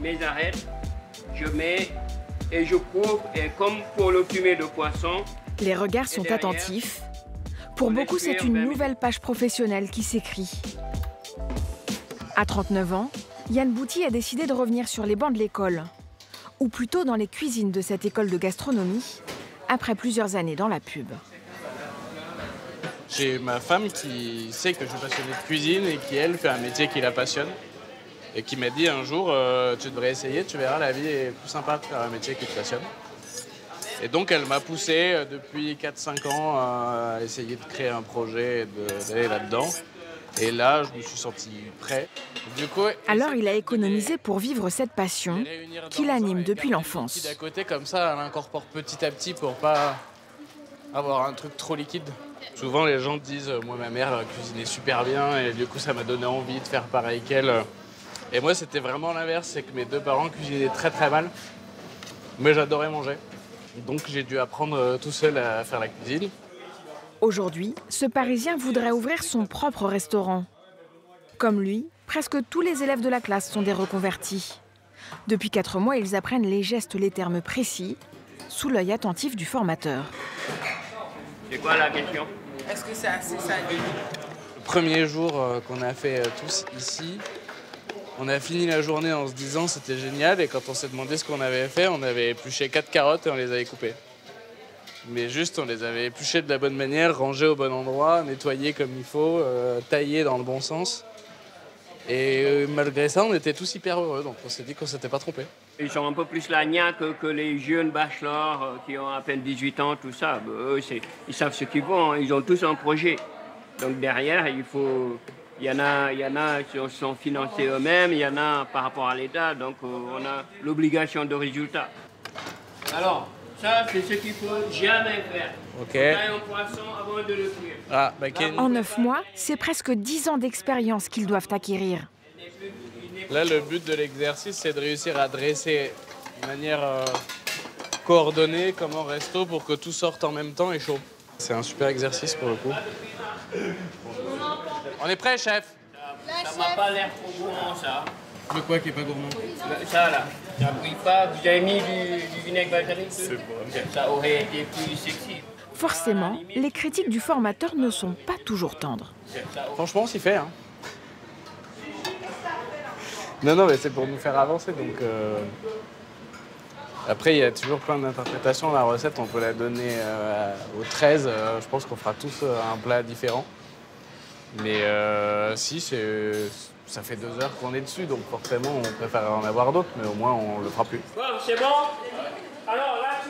mes arêtes, je mets et je couvre, et comme pour le fumet de poisson. Les regards sont attentifs. Pour beaucoup, c'est une nouvelle page professionnelle qui s'écrit. À 39 ans, Yann Bouty a décidé de revenir sur les bancs de l'école, ou plutôt dans les cuisines de cette école de gastronomie, après plusieurs années dans la pub. J'ai ma femme qui sait que je suis passionné de cuisine et qui, elle, fait un métier qui la passionne. Et qui m'a dit un jour, tu devrais essayer, tu verras, la vie est plus sympa de faire un métier qui te passionne. Et donc, elle m'a poussé depuis 4-5 ans à essayer de créer un projet et d'aller là-dedans. Et là, je me suis senti prêt. Du coup, alors, il a économisé pour vivre cette passion qui l'anime depuis l'enfance. D'à côté, comme ça, elle incorpore petit à petit pour pas avoir un truc trop liquide. Souvent, les gens disent, moi, ma mère cuisinait super bien et du coup, ça m'a donné envie de faire pareil qu'elle. Et moi, c'était vraiment l'inverse, c'est que mes deux parents cuisinaient très très mal, mais j'adorais manger. Donc j'ai dû apprendre tout seul à faire la cuisine. Aujourd'hui, ce Parisien voudrait ouvrir son propre restaurant. Comme lui, presque tous les élèves de la classe sont des reconvertis. Depuis 4 mois, ils apprennent les gestes, les termes précis, sous l'œil attentif du formateur. C'est quoi la question? Est-ce que c'est assez salé? Le premier jour qu'on a fait tous ici, on a fini la journée en se disant c'était génial, et quand on s'est demandé ce qu'on avait fait, on avait épluché 4 carottes et on les avait coupées. Mais juste, on les avait épluchées de la bonne manière, rangées au bon endroit, nettoyées comme il faut, taillées dans le bon sens. Et malgré ça, on était tous hyper heureux, donc on s'est dit qu'on s'était pas trompé. Ils sont un peu plus lagnacs que les jeunes bachelors qui ont à peine 18 ans, tout ça. Eux, ils savent ce qu'ils font, hein. Ils ont tous un projet. Donc derrière, il y en a qui sont financés eux-mêmes, il y en a par rapport à l'État, donc on a l'obligation de résultat. Alors, ça, c'est ce qu'il ne faut jamais faire. Okay. On taille un poisson avant de le cuire. En 9 mois, c'est presque 10 ans d'expérience qu'ils doivent acquérir. Là, le but de l'exercice, c'est de réussir à dresser de manière coordonnée, comme en resto, pour que tout sorte en même temps et chaud. C'est un super exercice pour le coup. On est prêt, chef? Ça m'a pas l'air trop gourmand, ça. De quoi qui est pas gourmand? Ça, là. Ça brille pas. Vous avez mis du vinaigre balsamique? C'est bon. Ça aurait été plus sexy. Forcément, les critiques du formateur ne sont pas toujours tendres. Franchement, on s'y fait. Hein. Non, mais c'est pour nous faire avancer. Donc, après, il y a toujours plein d'interprétations. La recette, on peut la donner au 13. Je pense qu'on fera tous un plat différent. Mais si, ça fait 2 heures qu'on est dessus, donc forcément, on préfère en avoir d'autres, mais au moins, on le fera plus. Bon, c'est bon? Alors, là,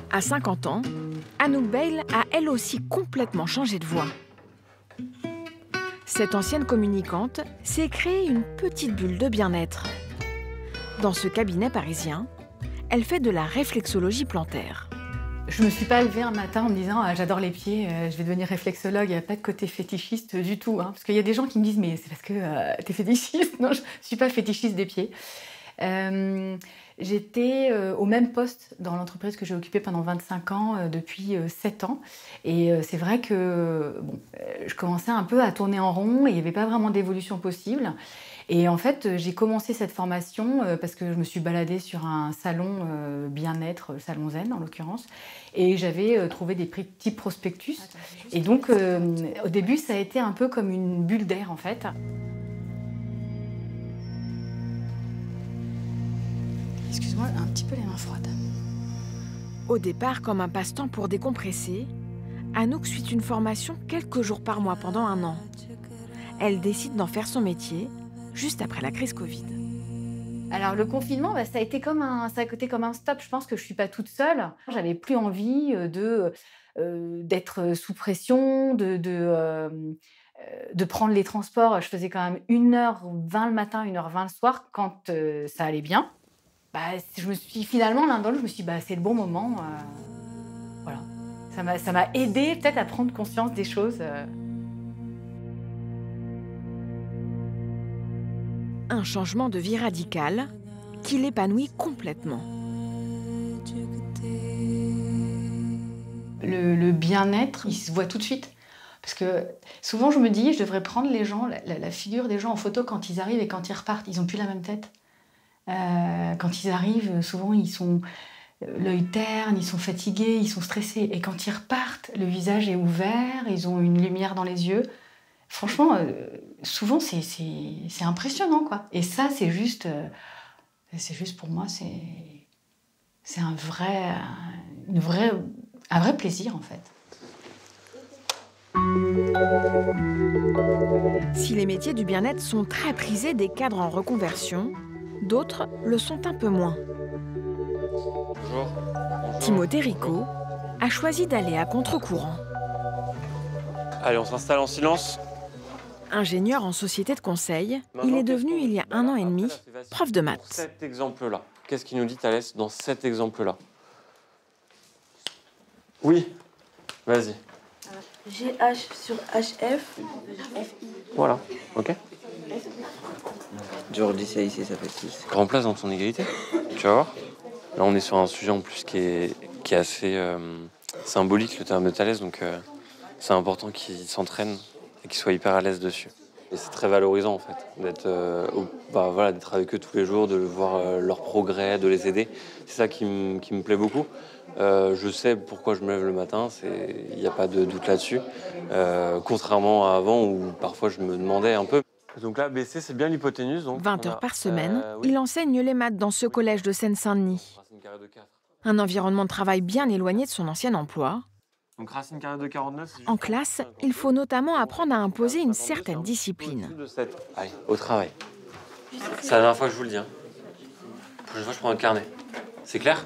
À 50 ans, Anouk Beyle a elle aussi complètement changé de voix. Cette ancienne communicante s'est créée une petite bulle de bien-être. Dans ce cabinet parisien, elle fait de la réflexologie plantaire. Je me suis pas levée un matin en me disant ah, j'adore les pieds, je vais devenir réflexologue. Il n'y a pas de côté fétichiste du tout. Hein, parce qu'il y a des gens qui me disent mais c'est parce que t'es fétichiste. Non, je suis pas fétichiste des pieds. J'étais au même poste dans l'entreprise que j'ai occupée pendant 25 ans, depuis 7 ans. Et c'est vrai que je commençais un peu à tourner en rond et il n'y avait pas vraiment d'évolution possible. Et en fait, j'ai commencé cette formation parce que je me suis baladée sur un salon bien-être, le salon Zen en l'occurrence, et j'avais trouvé des petits prospectus. Et donc, au début, ça a été un peu comme une bulle d'air en fait. Excuse-moi, un petit peu les mains froides. Au départ, comme un passe-temps pour décompresser, Anouk suit une formation quelques jours par mois pendant 1 an. Elle décide d'en faire son métier juste après la crise Covid. Alors le confinement, ça a été comme un stop. Je pense que je suis pas toute seule. J'avais plus envie d'être sous pression, de prendre les transports. Je faisais quand même 1h20 le matin, 1h20 le soir quand ça allait bien. Je me suis finalement l'un dans l'autre, je me suis dit c'est le bon moment. Voilà. Ça m'a aidée peut-être à prendre conscience des choses. Un changement de vie radical qui l'épanouit complètement. Le bien-être, il se voit tout de suite. Parce que souvent, je me dis, je devrais prendre les gens, la figure des gens en photo quand ils arrivent et quand ils repartent. Ils n'ont plus la même tête. Quand ils arrivent, souvent, ils sont l'œil terne, ils sont fatigués, ils sont stressés. Et quand ils repartent, le visage est ouvert, ils ont une lumière dans les yeux. Franchement, souvent, c'est impressionnant, quoi. Et ça, c'est juste pour moi, c'est un vrai plaisir, en fait. Si les métiers du bien-être sont très prisés des cadres en reconversion, d'autres le sont un peu moins. Bonjour. Timothée Rico a choisi d'aller à contre-courant. Allez, on s'installe en silence. Ingénieur en société de conseil, il est devenu, il y a 1 an et demi, prof de maths. Cet exemple-là, qu'est-ce qu'il nous dit, Thalès, dans cet exemple-là? Oui, vas-y. GH sur HF. Voilà, ok. Genre 10 et ici, ça fait 6. Remplace dans ton égalité, tu vas voir. Là, on est sur un sujet en plus qui est assez symbolique, le terme de Thalès, donc c'est important qu'il s'entraîne et qu'il soit hyper à l'aise dessus. Et c'est très valorisant, en fait, d'être avec eux tous les jours, de voir leur progrès, de les aider. C'est ça qui me plaît beaucoup. Je sais pourquoi je me lève le matin, il n'y a pas de doute là-dessus. Contrairement à avant où parfois je me demandais un peu. Donc là, BC, c'est bien l'hypoténuse. 20 heures par semaine, oui. il enseigne les maths dans ce collège de Seine-Saint-Denis. Un environnement de travail bien éloigné de son ancien emploi. Donc racine carrée de 49, c'est juste En classe, il faut notamment apprendre à imposer une certaine discipline. Allez, au travail. C'est la dernière fois que je vous le dis. La prochaine fois, je prends un carnet. C'est clair?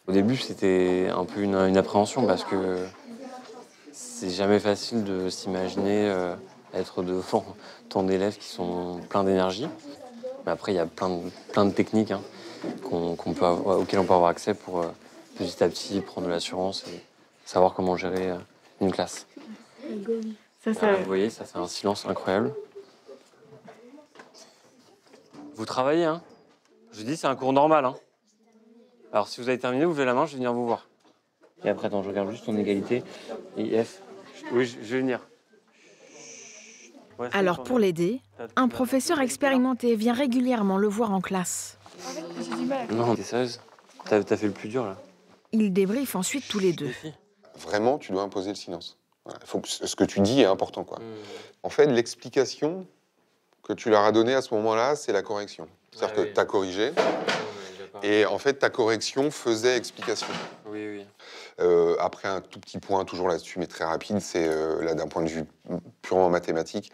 Au début, c'était un peu une appréhension parce que c'est jamais facile de s'imaginer être devant tant d'élèves qui sont pleins d'énergie. Mais après, il y a plein de techniques auxquelles on peut avoir accès pour petit à petit prendre de l'assurance et savoir comment gérer une classe. Vous voyez, ça fait un silence incroyable. Vous travaillez, hein? Je dis, c'est un cours normal, hein? Alors, si vous avez terminé, vous levez la main, je vais venir vous voir. Et après, attends, je regarde juste ton égalité. Et F. Oui, je vais venir. Ouais, Alors, pour l'aider, un professeur expérimenté vient régulièrement le voir en classe. Non, t'es sérieuse? T'as fait le plus dur, là. Ils débriefent ensuite tous les deux. Vraiment, tu dois imposer le silence. Voilà. Faut que ce que tu dis est important, quoi. En fait, l'explication que tu leur as donnée à ce moment-là, c'est la correction. C'est-à-dire que tu as corrigé, et en fait, ta correction faisait explication. Oui. Après, un tout petit point, toujours là-dessus, mais très rapide, c'est là d'un point de vue purement mathématique.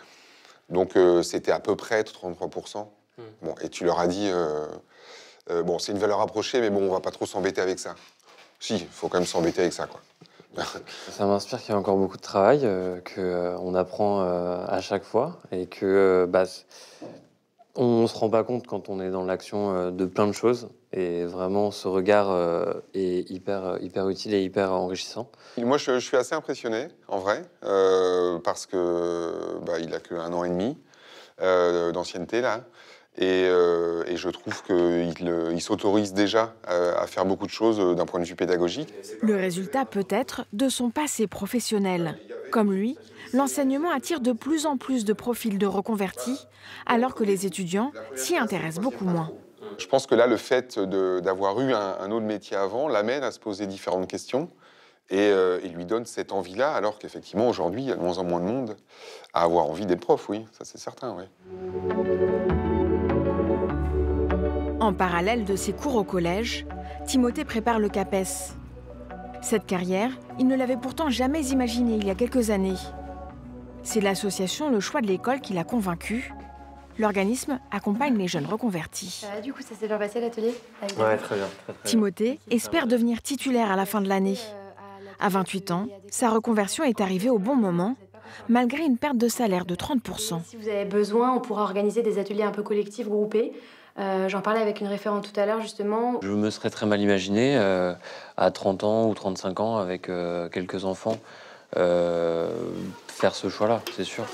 Donc, c'était à peu près 33%. Bon, et tu leur as dit, bon, c'est une valeur approchée, mais bon, on va pas trop s'embêter avec ça. Si, il faut quand même s'embêter avec ça, quoi. Ça m'inspire qu'il y a encore beaucoup de travail, qu'on apprend à chaque fois, et que on se rend pas compte quand on est dans l'action de plein de choses. Et vraiment, ce regard est hyper utile et hyper enrichissant. Moi, je suis assez impressionné, en vrai, parce que il a que 1 an et demi d'ancienneté, là. Et je trouve qu'il s'autorise déjà à faire beaucoup de choses d'un point de vue pédagogique. Le résultat peut être de son passé professionnel. Comme lui, l'enseignement attire de plus en plus de profils de reconvertis, alors que les étudiants s'y intéressent beaucoup moins. Je pense que là, le fait d'avoir eu un autre métier avant l'amène à se poser différentes questions et lui donne cette envie-là, alors qu'effectivement, aujourd'hui, il y a de moins en moins de monde à avoir envie d'être prof, oui, ça c'est certain, oui. En parallèle de ses cours au collège, Timothée prépare le CAPES. Cette carrière, il ne l'avait pourtant jamais imaginée il y a quelques années. C'est l'association Le Choix de l'école qui l'a convaincu. L'organisme accompagne les jeunes reconvertis. Du coup, ça s'est bien passé l'atelier? Ouais, très bien. Timothée espère devenir titulaire à la fin de l'année. À 28 ans, sa reconversion est arrivée au bon moment, malgré une perte de salaire de 30%. Si vous avez besoin, on pourra organiser des ateliers un peu collectifs, groupés. J'en parlais avec une référente tout à l'heure, justement. Je me serais très mal imaginé, à 30 ans ou 35 ans, avec quelques enfants, faire ce choix-là, c'est sûr.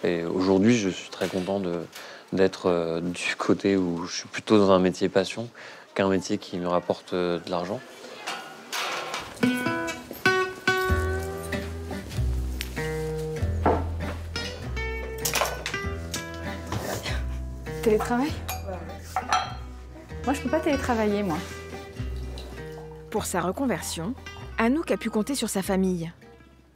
Et aujourd'hui, je suis très content d'être du côté où je suis plutôt dans un métier passion qu'un métier qui me rapporte de l'argent. Télétravail? Moi, je peux pas télétravailler, moi. Pour sa reconversion, Anouk a pu compter sur sa famille.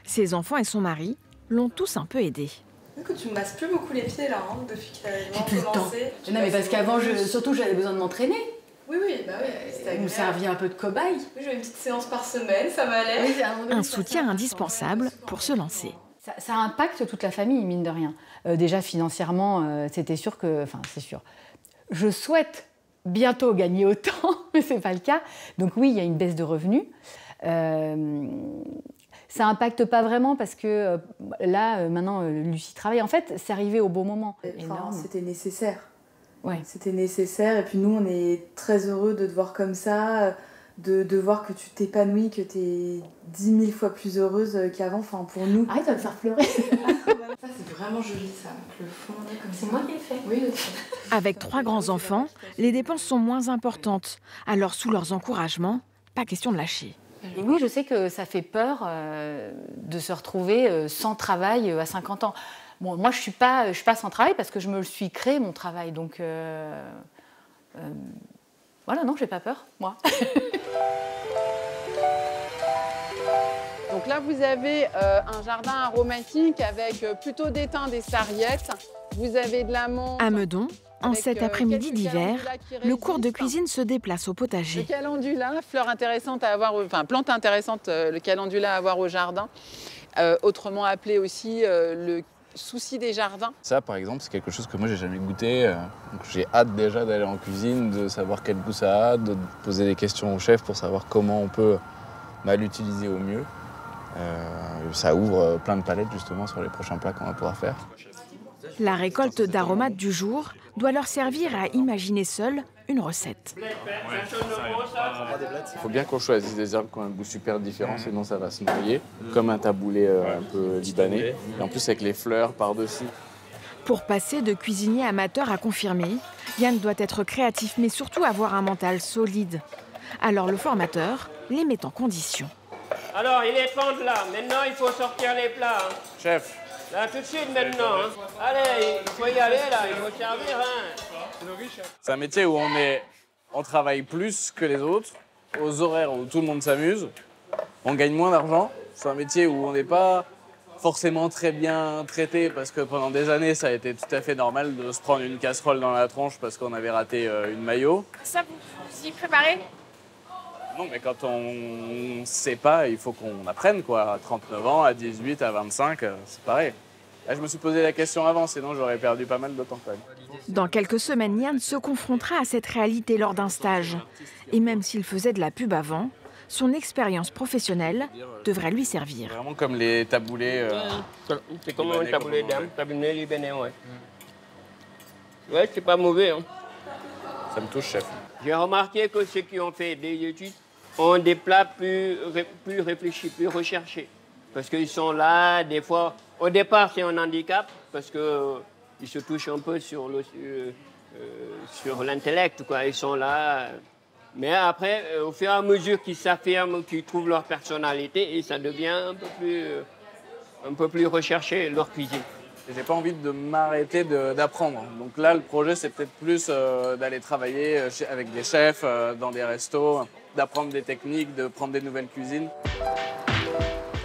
Ses enfants et son mari l'ont tous un peu aidé. Écoute, tu me masses plus beaucoup les pieds là, hein, depuis que t'as commencé. Non, mais parce qu'avant, surtout, j'avais besoin de m'entraîner. Oui, bah oui, c'était Vous me serviez un peu de cobaye. Oui, j'avais une petite séance par semaine, ça m'allait. Oui, un soutien indispensable pour se lancer. Ça impacte toute la famille, mine de rien. Déjà, financièrement, c'était sûr que... Enfin, c'est sûr. Je souhaite bientôt gagner autant, mais ce n'est pas le cas. Donc oui, il y a une baisse de revenus. Ça n'impacte pas vraiment parce que là, maintenant, Lucie travaille. En fait, c'est arrivé au bon moment. Enfin, c'était nécessaire. Ouais. C'était nécessaire. Et puis nous, on est très heureux de te voir comme ça, de voir que tu t'épanouis, que tu es 10 000 fois plus heureuse qu'avant. Enfin, pour nous. Arrête de me faire pleurer. Ça, c'est vraiment joli, ça, avec le fond. C'est moi qui l'ai fait. Oui. Avec 3 grands-enfants, les dépenses sont moins importantes. Alors, sous leurs encouragements, pas question de lâcher. Et oui, je sais que ça fait peur de se retrouver sans travail à 50 ans. Bon, moi, je suis pas sans travail parce que je me le suis créé, mon travail. Donc, voilà, non, j'ai pas peur, moi. Donc là, vous avez un jardin aromatique avec plutôt des thym, des sarriettes. Vous avez de la menthe. À Meudon, en avec, cet après-midi quelques d'hiver, calendula qui le cours de résistent. cuisine se déplace au Le potager. calendula, fleur intéressante à avoir, enfin plante intéressante, le calendula à avoir au jardin, autrement appelé aussi le souci des jardins. Ça, par exemple, c'est quelque chose que moi, j'ai jamais goûté. Donc j'ai hâte déjà d'aller en cuisine, de savoir quel goût ça a, de poser des questions au chef pour savoir comment on peut l'utiliser au mieux. Ça ouvre plein de palettes, justement, sur les prochains plats qu'on va pouvoir faire. La récolte d'aromates du jour doit leur servir à imaginer seule une recette. Il faut bien qu'on choisisse des herbes qui ont un goût super différent, sinon ça va se noyer, comme un taboulé un peu libanais. Et en plus avec les fleurs par-dessus. Pour passer de cuisinier amateur à confirmé, Yann doit être créatif, mais surtout avoir un mental solide. Alors le formateur les met en condition. Alors, il est 30 là. Maintenant, il faut sortir les plats. Hein. Chef. Là, tout de suite, maintenant. Hein. Allez, il faut y aller, là. Il faut servir. Hein. C'est un métier où on travaille plus que les autres, aux horaires où tout le monde s'amuse. On gagne moins d'argent. C'est un métier où on n'est pas forcément très bien traité parce que pendant des années, ça a été tout à fait normal de se prendre une casserole dans la tronche parce qu'on avait raté une maillot. Ça, vous y préparez? Non, mais quand on ne sait pas, il faut qu'on apprenne, quoi. À 39 ans, à 18, à 25, c'est pareil. Là, je me suis posé la question avant, sinon j'aurais perdu pas mal de temps quand même. Dans quelques semaines, Yann se confrontera à cette réalité lors d'un stage. Et même s'il faisait de la pub avant, son expérience professionnelle devrait lui servir. Vraiment comme les taboulés. C'est comme un taboulé d'âme, taboulé libanais, ouais. Ouais, c'est pas mauvais. Hein. Ça me touche, chef. J'ai remarqué que ceux qui ont fait des études ont des plats plus réfléchis, plus recherchés. Parce qu'ils sont là, des fois, au départ, c'est un handicap, parce qu'ils se touchent un peu sur l'intellect, quoi. Ils sont là. Mais après, au fur et à mesure qu'ils s'affirment, qu'ils trouvent leur personnalité, et ça devient un peu plus recherché, leur cuisine. J'ai pas envie de m'arrêter d'apprendre. Donc là, le projet, c'est peut-être plus d'aller travailler avec des chefs, dans des restos, d'apprendre des techniques, de prendre des nouvelles cuisines.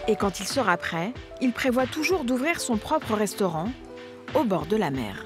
Et quand il sera prêt, il prévoit toujours d'ouvrir son propre restaurant au bord de la mer.